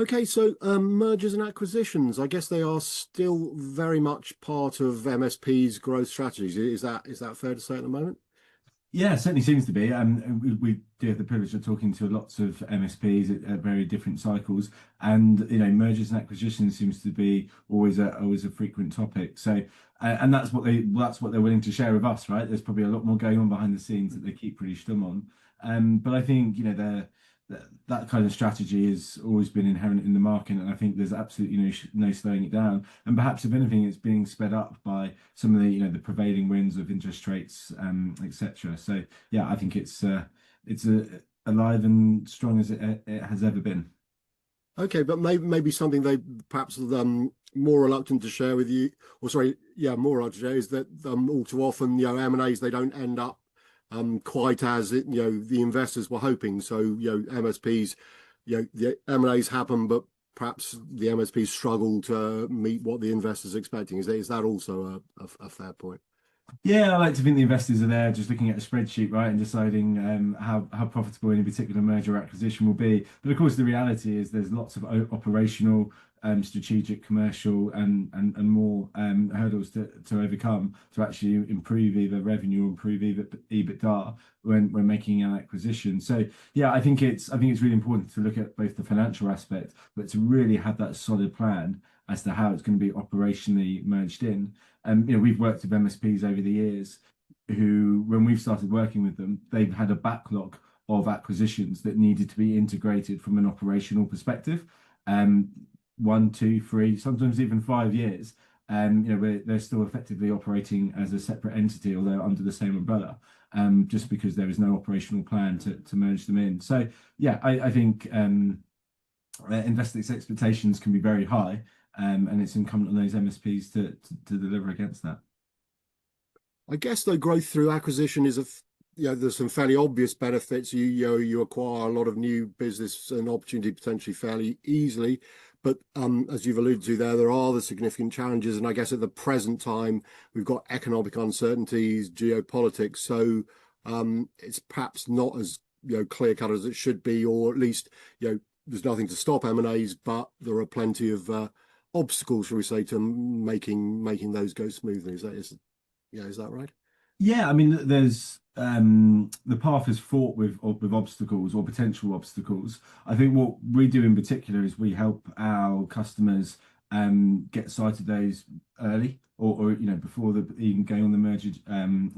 Okay, so mergers and acquisitions, I guess they are still very much part of MSP's growth strategies. Is that fair to say at the moment? Yeah, it certainly seems to be. We do have the privilege of talking to lots of MSPs at very different cycles, and mergers and acquisitions seems to be always a frequent topic. So, and that's what they're willing to share with us, right? There's probably a lot more going on behind the scenes that they keep pretty stum on. But I think that kind of strategy has always been inherent in the market, and I think there's absolutely no slowing it down. And perhaps if anything, it's being sped up by some of the prevailing winds of interest rates, etc. So yeah, I think it's alive and strong as it has ever been. Okay, but maybe something they perhaps more reluctant to share with you, or sorry, yeah, more reluctant to share is that all too often, M&As, they don't end up quite as the investors were hoping. So MSPs, the M&As happen, but perhaps the MSPs struggle to meet what the investors are expecting. Is that also a fair point? Yeah, I like to think the investors are there just looking at a spreadsheet, right, and deciding how profitable any particular merger or acquisition will be. But of course, the reality is there's lots of operational, strategic, commercial, and more hurdles to overcome to actually improve either revenue or improve EBITDA when making an acquisition. So yeah, I think it's really important to look at both the financial aspect, but to really have that solid plan as to how it's going to be operationally merged in. We've worked with MSPs over the years who, when we've started working with them, they've had a backlog of acquisitions that needed to be integrated from an operational perspective. 1, 2, 3, sometimes even 5 years. Where they're still effectively operating as a separate entity, although under the same umbrella, just because there is no operational plan to merge them in. So yeah, I think investors' expectations can be very high. And it's incumbent on those MSPs to deliver against that. I guess the growth through acquisition is there's some fairly obvious benefits. You acquire a lot of new business and opportunity potentially fairly easily, but as you've alluded to there are the significant challenges, and I guess at the present time we've got economic uncertainties, geopolitics, so it's perhaps not as clear cut as it should be, or at least there's nothing to stop M&As, but there are plenty of obstacles, shall we say, to making those go smoothly. Is that right? Yeah, I mean, there's the path is fraught with obstacles or potential obstacles. I think what we do in particular is we help our customers get sight of those early, or before even going on the merger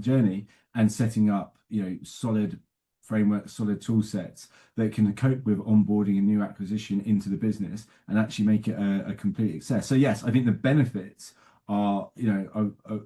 journey, and setting up solid framework, solid tool sets that can cope with onboarding a new acquisition into the business and actually make it a complete success. So yes, I think the benefits are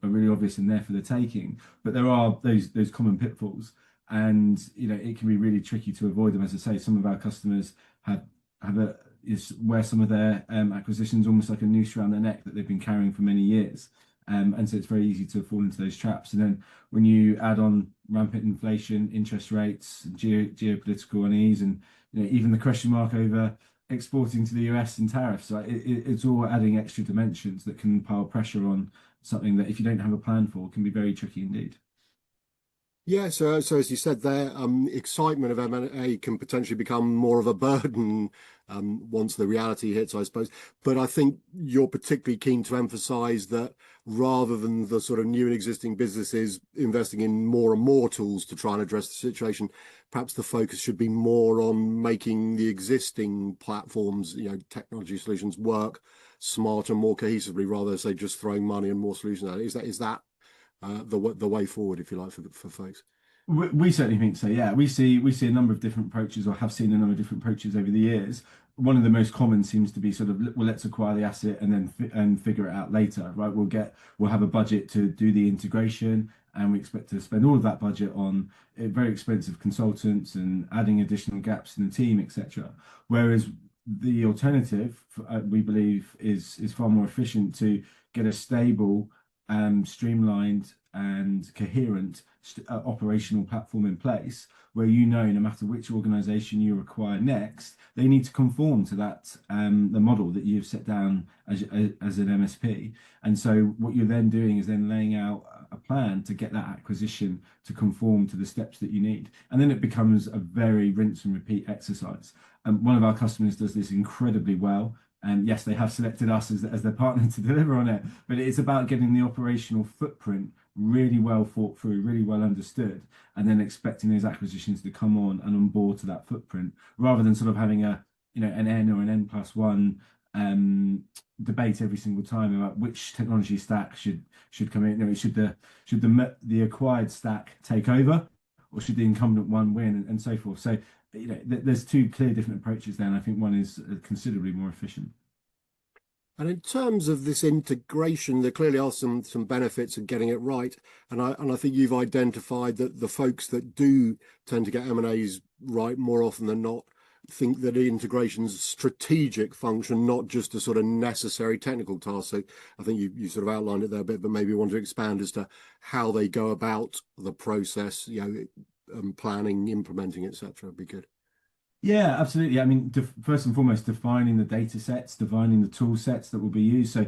really obvious and there for the taking, but there are those common pitfalls, and it can be really tricky to avoid them. As I say, some of our customers wear some of their acquisitions almost like a noose around their neck that they've been carrying for many years. And so it's very easy to fall into those traps. And then when you add on rampant inflation, interest rates, geopolitical unease, and even the question mark over exporting to the US and tariffs, it's all adding extra dimensions that can pile pressure on something that, if you don't have a plan for, can be very tricky indeed. Yeah, so as you said there, excitement of M&A can potentially become more of a burden once the reality hits, I suppose. But I think you're particularly keen to emphasize that rather than the sort of new and existing businesses investing in more and more tools to try and address the situation, perhaps the focus should be more on making the existing platforms, technology solutions work smarter, more cohesively, rather than say just throwing money and more solutions at it. Is that the way forward, if you like, for folks? We certainly think so. Yeah, we see a number of different approaches, or have seen a number of different approaches over the years. One of the most common seems to be sort of, well, let's acquire the asset and then figure it out later, right? We'll have a budget to do the integration, and we expect to spend all of that budget on very expensive consultants and adding additional gaps in the team, etc. Whereas the alternative, we believe, is far more efficient to get a stable, streamlined and coherent operational platform in place where you know no matter which organization you require next, they need to conform to that the model that you've set down as an MSP. And so what you're then doing is then laying out a plan to get that acquisition to conform to the steps that you need. And then it becomes a very rinse and repeat exercise. One of our customers does this incredibly well. And yes, they have selected us as their partner to deliver on it, but it's about getting the operational footprint really well thought through, really well understood, and then expecting those acquisitions to come on and on board to that footprint, rather than sort of having an N or an N+1 debate every single time about which technology stack should come in. You know, should the acquired stack take over, or should the incumbent one win, and so forth. So there's two clear different approaches there, and I think one is considerably more efficient. And in terms of this integration, there clearly are some benefits of getting it right. And I think you've identified that the folks that do tend to get M&As right more often than not think that integration's a strategic function, not just a sort of necessary technical task. So I think you sort of outlined it there a bit, but maybe you want to expand as to how they go about the process, planning, implementing, etc. Would be good. Yeah, absolutely. I mean, first and foremost, defining the data sets, defining the tool sets that will be used. So,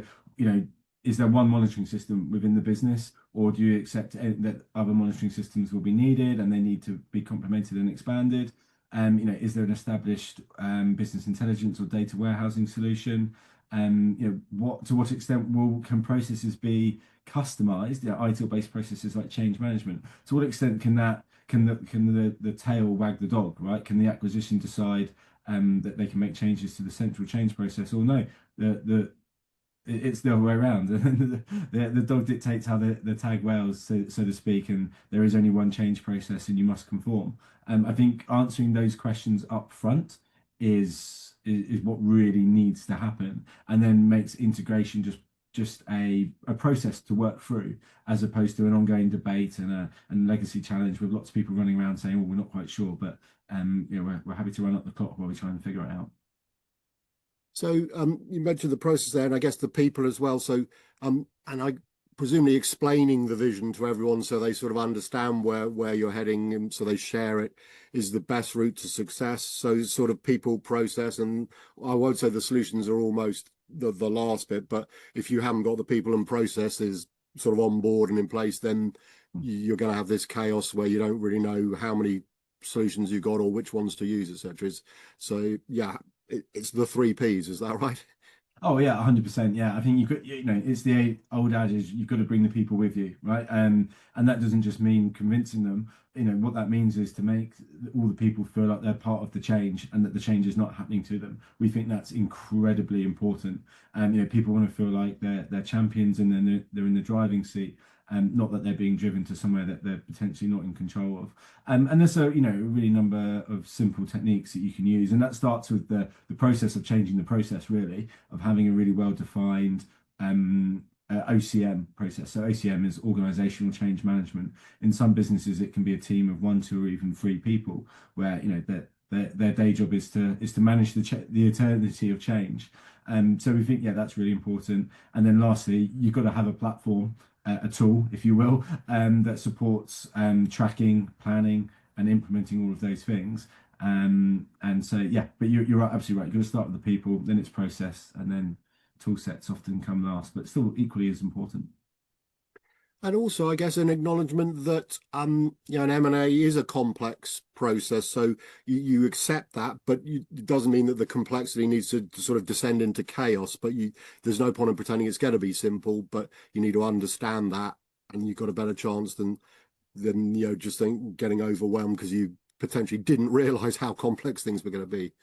is there one monitoring system within the business, or do you accept that other monitoring systems will be needed and they need to be complemented and expanded? Is there an established business intelligence or data warehousing solution? To what extent can processes be customized? ITIL-based processes like change management. To what extent can the tail wag the dog, right? Can the acquisition decide that they can make changes to the central change process, or no, it's the other way around. The dog dictates how the tag wails, so to speak, and there is only one change process and you must conform. I think answering those questions up front is what really needs to happen, and then makes integration just a process to work through, as opposed to an ongoing debate and a legacy challenge with lots of people running around saying, well, we're not quite sure, but we're happy to run up the clock while we try and figure it out. So you mentioned the process there, and I guess the people as well. So and I presumably explaining the vision to everyone so they sort of understand where you're heading, and so they share it, is the best route to success. So sort of people, process, and I won't say the solutions are almost the last bit, but if you haven't got the people and processes sort of on board and in place, then you're going to have this chaos where you don't really know how many solutions you've got or which ones to use, etc. So yeah, it's the 3 Ps, is that right? Oh yeah, 100%. Yeah, I think it's the old adage, you've got to bring the people with you, right? And that doesn't just mean convincing them. What that means is to make all the people feel like they're part of the change and that the change is not happening to them. We think that's incredibly important. And people want to feel like they're champions and then they're in the driving seat. Not that they're being driven to somewhere that they're potentially not in control of. And there's a really number of simple techniques that you can use, and that starts with the process of changing the process, really, of having a really well-defined OCM process. So OCM is organizational change management. In some businesses, it can be a team of 1, 2, or even 3 people, where their day job is to manage the eternity of change. So we think that's really important. And then lastly, you've got to have a platform, a tool, if you will, that supports tracking, planning, and implementing all of those things. And so, but you're absolutely right. You've got to start with the people, then it's process, and then tool sets often come last, but still equally as important. And also, I guess, an acknowledgement that an M&A is a complex process. So you accept that, but it doesn't mean that the complexity needs to sort of descend into chaos. But there's no point in pretending it's going to be simple. But you need to understand that, and you've got a better chance than just getting overwhelmed because you potentially didn't realise how complex things were going to be.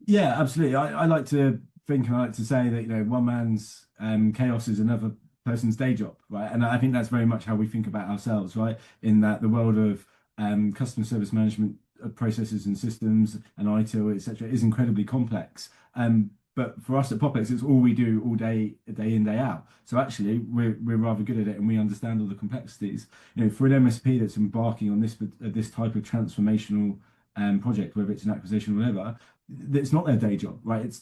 Yeah, absolutely. I like to think, and I like to say that one man's chaos is another person's day job, right? And I think that's very much how we think about ourselves, right? In that the world of customer service management processes and systems and ITIL, etc., is incredibly complex. But for us at POPX, it's all we do all day in, day out. So actually, we're rather good at it, and we understand all the complexities. For an MSP that's embarking on this type of transformational project, whether it's an acquisition or whatever, it's not their day job, right? It's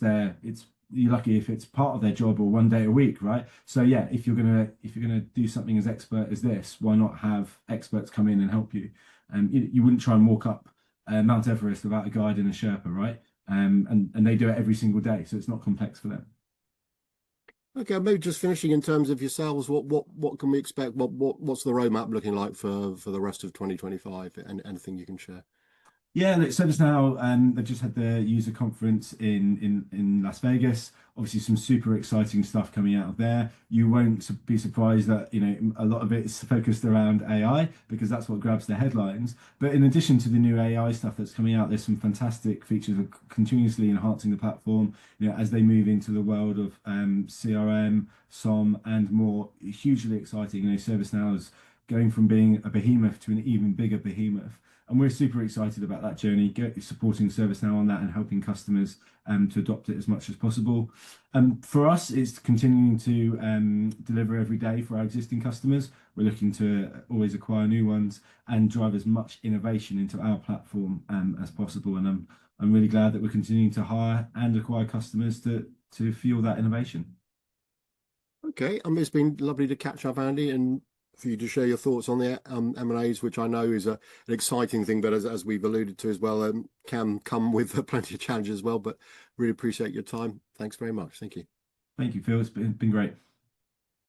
you're lucky if it's part of their job or 1 day a week, right? So yeah, if you're gonna do something as expert as this, why not have experts come in and help you? You wouldn't try and walk up Mount Everest without a guide and a Sherpa, right? And they do it every single day, so it's not complex for them. Okay, maybe just finishing in terms of yourselves, what can we expect? What's the roadmap looking like for the rest of 2025? And anything you can share? Yeah, look, ServiceNow, they've just had their user conference in Las Vegas. Obviously, some super exciting stuff coming out of there. You won't be surprised that, a lot of it is focused around AI because that's what grabs the headlines. But in addition to the new AI stuff that's coming out, there's some fantastic features of continuously enhancing the platform, as they move into the world of CRM, SOM, and more. Hugely exciting. ServiceNow is going from being a behemoth to an even bigger behemoth. And we're super excited about that journey, supporting ServiceNow on that and helping customers to adopt it as much as possible. For us, it's continuing to deliver every day for our existing customers. We're looking to always acquire new ones and drive as much innovation into our platform as possible. And I'm really glad that we're continuing to hire and acquire customers to fuel that innovation. Okay, it's been lovely to catch up, Andy, and for you to share your thoughts on the M&As, which I know is an exciting thing, but as we've alluded to as well, can come with plenty of challenges as well. But really appreciate your time. Thanks very much. Thank you. Thank you, Phil. It's been great.